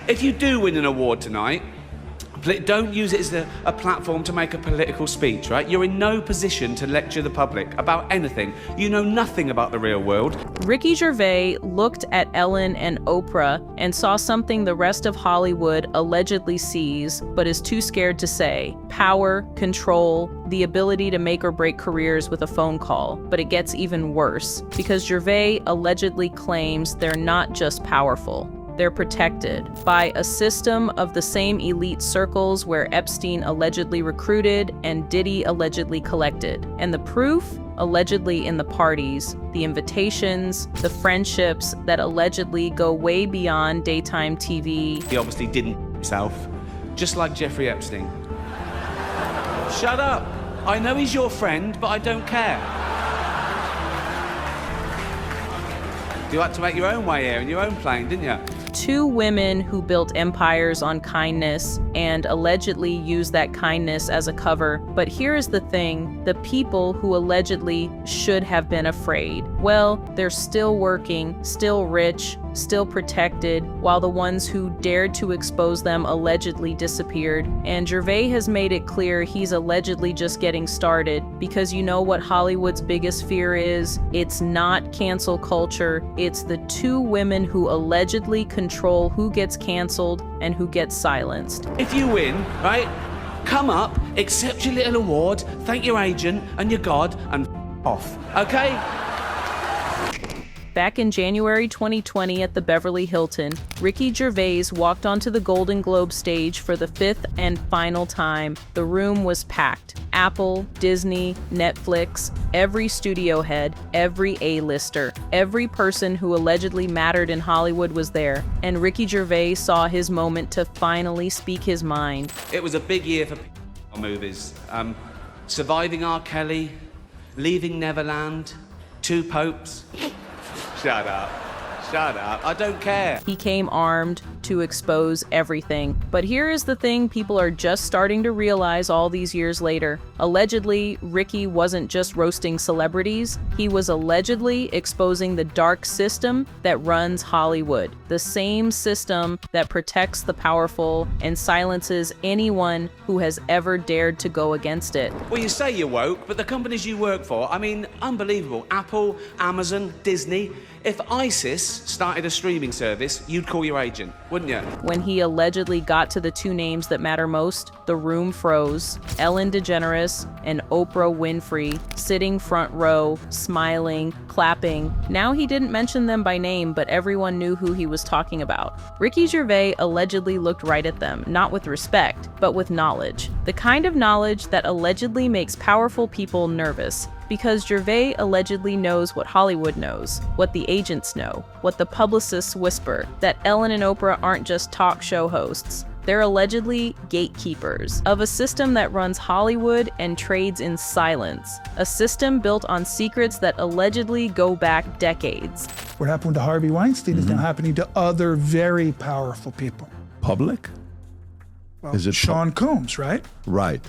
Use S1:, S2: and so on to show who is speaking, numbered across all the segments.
S1: If you do win an award tonight, don't use it as a platform to make a political speech, right? You're in no position to lecture the public about anything. You know nothing about the real world.
S2: Ricky Gervais looked at Ellen and Oprah and saw something the rest of Hollywood allegedly sees, but is too scared to say. Power, control, the ability to make or break careers with a phone call. But it gets even worse, because Gervais allegedly claims they're not just powerful. They're protected by a system of the same elite circles where Epstein allegedly recruited and Diddy allegedly collected. And the proof? Allegedly in the parties, the invitations, the friendships that allegedly go way beyond daytime TV.
S1: He obviously didn't himself, just like Jeffrey Epstein. Shut up. I know he's your friend, but I don't care. You had to make your own way here in your own plane, didn't you?
S2: Two women who built empires on kindness and allegedly used that kindness as a cover. But here is the thing, the people who allegedly should have been afraid, well, they're still working, still rich, still protected, while the ones who dared to expose them allegedly disappeared. And Gervais has made it clear he's allegedly just getting started, because you know what Hollywood's biggest fear is? It's not cancel culture, it's the two women who allegedly control who gets canceled and who gets silenced.
S1: If you win, right, come up, accept your little award, thank your agent and your God, and off, okay?
S2: Back in January 2020 at the Beverly Hilton, Ricky Gervais walked onto the Golden Globe stage for the fifth and final time. The room was packed. Apple, Disney, Netflix, every studio head, every A-lister, every person who allegedly mattered in Hollywood was there. And Ricky Gervais saw his moment to finally speak his mind.
S1: It was a big year for movies. Surviving R. Kelly, Leaving Neverland, Two Popes. Shut up. Shut up. I don't care.
S2: He came armed to expose everything. But here is the thing people are just starting to realize all these years later. Allegedly, Ricky wasn't just roasting celebrities. He was allegedly exposing the dark system that runs Hollywood. The same system that protects the powerful and silences anyone who has ever dared to go against it.
S1: Well, you say you're woke, but the companies you work for, I mean, unbelievable. Apple, Amazon, Disney. If ISIS started a streaming service, you'd call your agent, wouldn't you?
S2: When he allegedly got to the two names that matter most, the room froze. Ellen DeGeneres and Oprah Winfrey, sitting front row, smiling, clapping. Now he didn't mention them by name, but everyone knew who he was talking about. Ricky Gervais allegedly looked right at them, not with respect, but with knowledge. The kind of knowledge that allegedly makes powerful people nervous. Because Gervais allegedly knows what Hollywood knows, what the agents know, what the publicists whisper, that Ellen and Oprah aren't just talk show hosts. They're allegedly gatekeepers of a system that runs Hollywood and trades in silence. A system built on secrets that allegedly go back decades.
S3: What happened to Harvey Weinstein is now happening to other very powerful people.
S4: Public?
S3: Well,
S4: Is it
S3: Sean Combs, right?
S4: Right.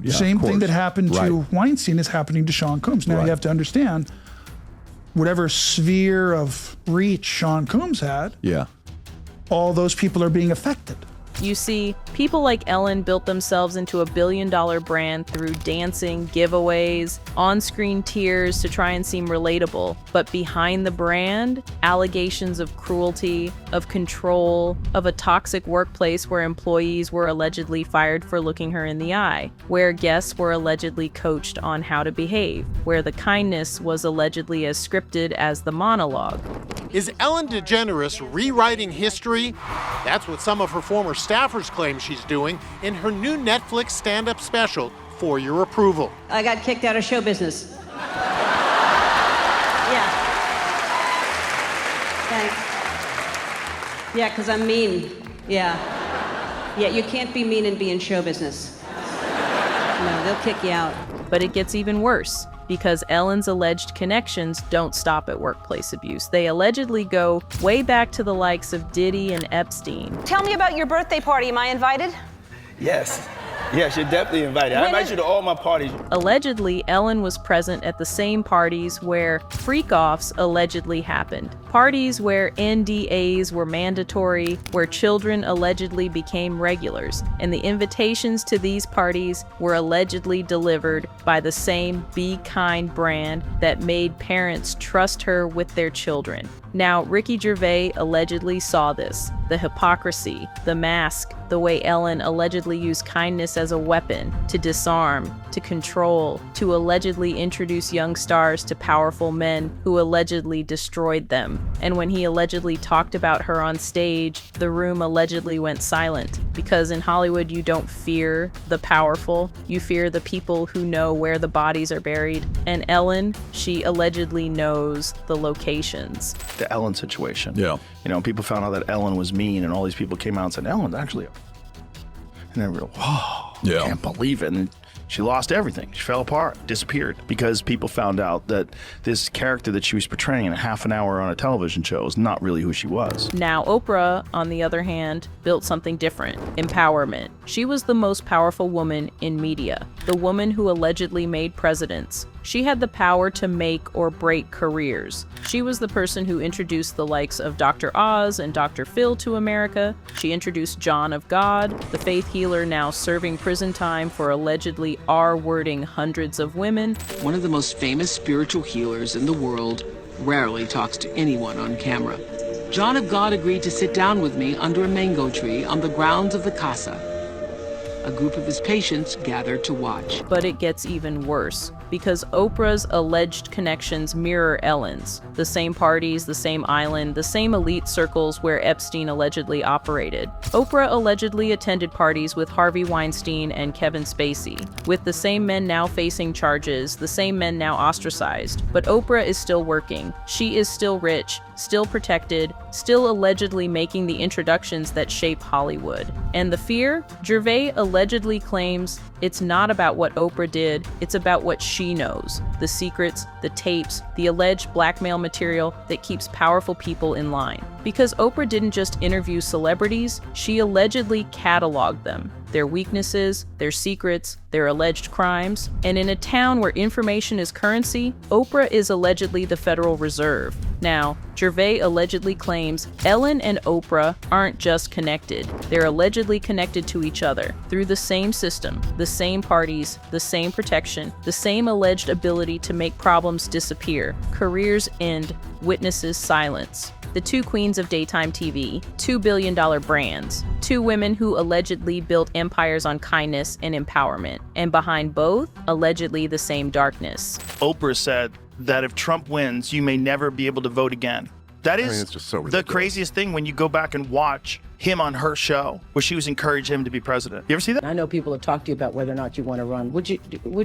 S4: Yeah,
S3: Same thing that happened to
S4: Right.
S3: Weinstein is happening to Sean Combs. Now
S4: Right.
S3: you have to understand, whatever sphere of reach Sean Combs had,
S4: Yeah.
S3: all those people are being affected.
S2: You see, people like Ellen built themselves into a billion-dollar brand through dancing, giveaways, on-screen tears to try and seem relatable. But behind the brand, allegations of cruelty, of control, of a toxic workplace where employees were allegedly fired for looking her in the eye, where guests were allegedly coached on how to behave, where the kindness was allegedly as scripted as the monologue.
S5: Is Ellen DeGeneres rewriting history? That's what some of her former staffers claim she's doing in her new Netflix stand-up special, For Your Approval.
S6: I got kicked out of show business. Yeah. Thanks. Yeah, because I'm mean. Yeah, you can't be mean and be in show business. No, they'll kick you out.
S2: But it gets even worse, because Ellen's alleged connections don't stop at workplace abuse. They allegedly go way back to the likes of Diddy and Epstein.
S6: Tell me about your birthday party. Am I invited?
S7: Yes. Yes, you're definitely invited. I invite you to all my parties.
S2: Allegedly, Ellen was present at the same parties where freak-offs allegedly happened. Parties where NDAs were mandatory, where children allegedly became regulars, and the invitations to these parties were allegedly delivered by the same Be Kind brand that made parents trust her with their children. Now, Ricky Gervais allegedly saw this. The hypocrisy, the mask, the way Ellen allegedly used kindness as a weapon to disarm, to control, to allegedly introduce young stars to powerful men who allegedly destroyed them. And when he allegedly talked about her on stage, the room allegedly went silent. Because in Hollywood, you don't fear the powerful, you fear the people who know where the bodies are buried. And Ellen, she allegedly knows the locations.
S8: The Ellen situation.
S4: Yeah.
S8: You know, people found out that Ellen was mean, and all these people came out and said, Ellen's actually and then we were, whoa,
S4: Yeah.
S8: can't believe it. And she lost everything. She fell apart, disappeared, because people found out that this character that she was portraying in a half an hour on a television show is not really who she was.
S2: Now, Oprah, on the other hand, built something different: empowerment. She was the most powerful woman in media, the woman who allegedly made presidents. She had the power to make or break careers. She was the person who introduced the likes of Dr. Oz and Dr. Phil to America. She introduced John of God, the faith healer now serving prison time for allegedly R-wording hundreds of women.
S9: One of the most famous spiritual healers in the world rarely talks to anyone on camera. John of God agreed to sit down with me under a mango tree on the grounds of the casa. A group of his patients gathered to watch.
S2: But it gets even worse, because Oprah's alleged connections mirror Ellen's. The same parties, the same island, the same elite circles where Epstein allegedly operated. Oprah allegedly attended parties with Harvey Weinstein and Kevin Spacey, with the same men now facing charges, the same men now ostracized. But Oprah is still working. She is still rich, still protected, still allegedly making the introductions that shape Hollywood. And the fear? Gervais allegedly claims it's not about what Oprah did, it's about what she knows. The secrets, the tapes, the alleged blackmail material that keeps powerful people in line. Because Oprah didn't just interview celebrities, she allegedly cataloged them. Their weaknesses, their secrets, their alleged crimes. And in a town where information is currency, Oprah is allegedly the Federal Reserve. Now, Gervais allegedly claims Ellen and Oprah aren't just connected. They're allegedly connected to each other through the same system, the same parties, the same protection, the same alleged ability to make problems disappear, careers end, witnesses silence. The two queens of daytime TV, $2 billion brands, two women who allegedly built empires on kindness and empowerment, and behind both, allegedly the same darkness.
S8: Oprah said that if Trump wins, you may never be able to vote again. That is
S10: it's just so
S8: the
S10: ridiculous.
S8: craziest thing when you go back and watch him on her show, where she was encouraging him to be president. You ever see that?
S11: I know people have talked to you about whether or not you want to run. Would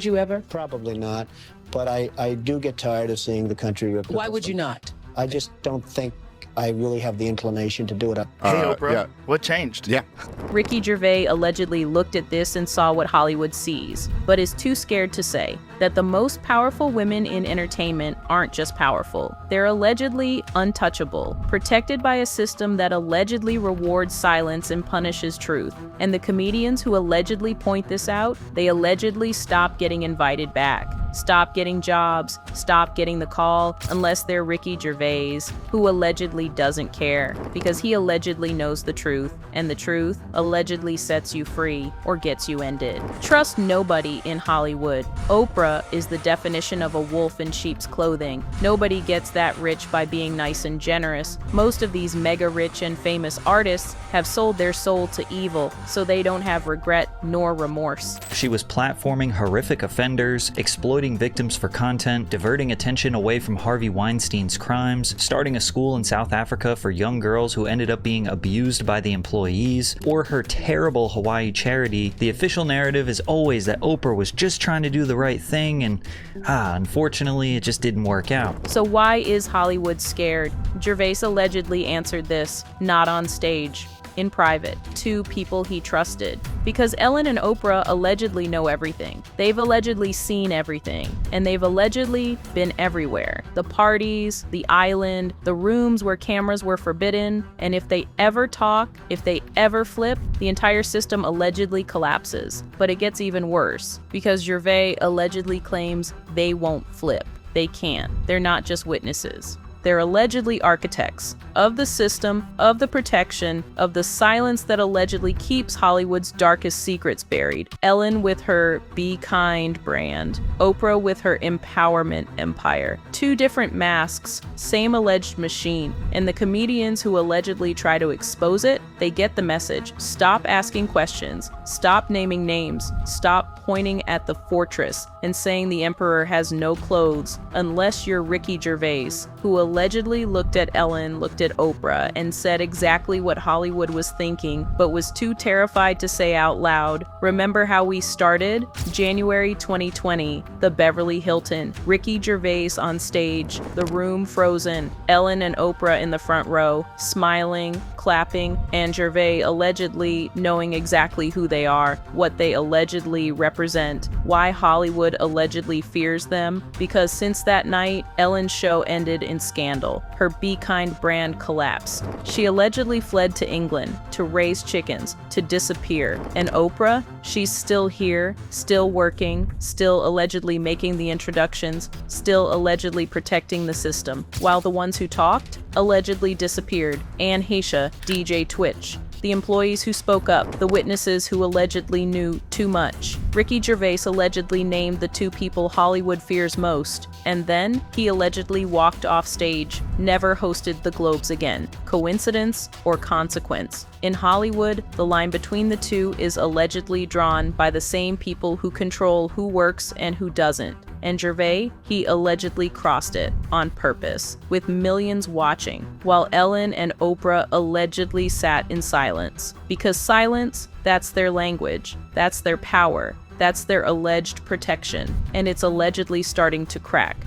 S11: you ever?
S12: Probably not, but I do get tired of seeing the country ripped.
S11: Why would you not?
S12: I just don't think I really have the inclination to do it.
S8: Hey, Oprah,
S10: yeah.
S8: what changed?
S10: Yeah.
S2: Ricky Gervais allegedly looked at this and saw what Hollywood sees, but is too scared to say that the most powerful women in entertainment aren't just powerful. They're allegedly untouchable, protected by a system that allegedly rewards silence and punishes truth. And the comedians who allegedly point this out, they allegedly stop getting invited back, stop getting jobs, stop getting the call, unless they're Ricky Gervais, who allegedly doesn't care, because he allegedly knows the truth, and the truth allegedly sets you free or gets you ended. Trust nobody in Hollywood. Oprah is the definition of a wolf in sheep's clothing. Nobody gets that rich by being nice and generous. Most of these mega rich and famous artists have sold their soul to evil, so they don't have regret nor remorse.
S13: She was platforming horrific offenders, exploiting victims for content, diverting attention away from Harvey Weinstein's crimes, starting a school in South Africa for young girls who ended up being abused by the employees, or her terrible Hawaii charity. The official narrative is always that Oprah was just trying to do the right thing, and unfortunately, it just didn't work out.
S2: So why is Hollywood scared? Gervais allegedly answered this, not on stage. in private, to people he trusted. Because Ellen and Oprah allegedly know everything. They've allegedly seen everything, and they've allegedly been everywhere. The parties, the island, the rooms where cameras were forbidden, and if they ever talk, if they ever flip, the entire system allegedly collapses. But it gets even worse, because Gervais allegedly claims they won't flip. They can't. They're not just witnesses. They're allegedly architects of the system, of the protection, of the silence that allegedly keeps Hollywood's darkest secrets buried. Ellen with her Be Kind brand, Oprah with her empowerment empire. Two different masks, same alleged machine. And the comedians who allegedly try to expose it, they get the message. Stop asking questions. Stop naming names. Stop pointing at the fortress and saying the emperor has no clothes unless you're Ricky Gervais, who allegedly looked at Ellen, looked at Oprah, and said exactly what Hollywood was thinking, but was too terrified to say out loud. Remember how we started? January 2020, the Beverly Hilton, Ricky Gervais on stage, the room frozen, Ellen and Oprah in the front row, smiling, clapping, and Gervais allegedly knowing exactly who they are, what they allegedly represent, why Hollywood allegedly fears them, because since that night, Ellen's show ended in scandal. Her Be Kind brand collapsed. She allegedly fled to England to raise chickens, to disappear. And Oprah, she's still here, still working, still allegedly making the introductions, still allegedly protecting the system, while the ones who talked allegedly disappeared. Anne Heche, DJ Twitch. The employees who spoke up, the witnesses who allegedly knew too much. Ricky Gervais allegedly named the two people Hollywood fears most, and then he allegedly walked off stage, never hosted the Globes again. Coincidence or consequence? In Hollywood, the line between the two is allegedly drawn by the same people who control who works and who doesn't. And Gervais, he allegedly crossed it on purpose, with millions watching, while Ellen and Oprah allegedly sat in silence. Because silence, that's their language, that's their power, that's their alleged protection, and it's allegedly starting to crack.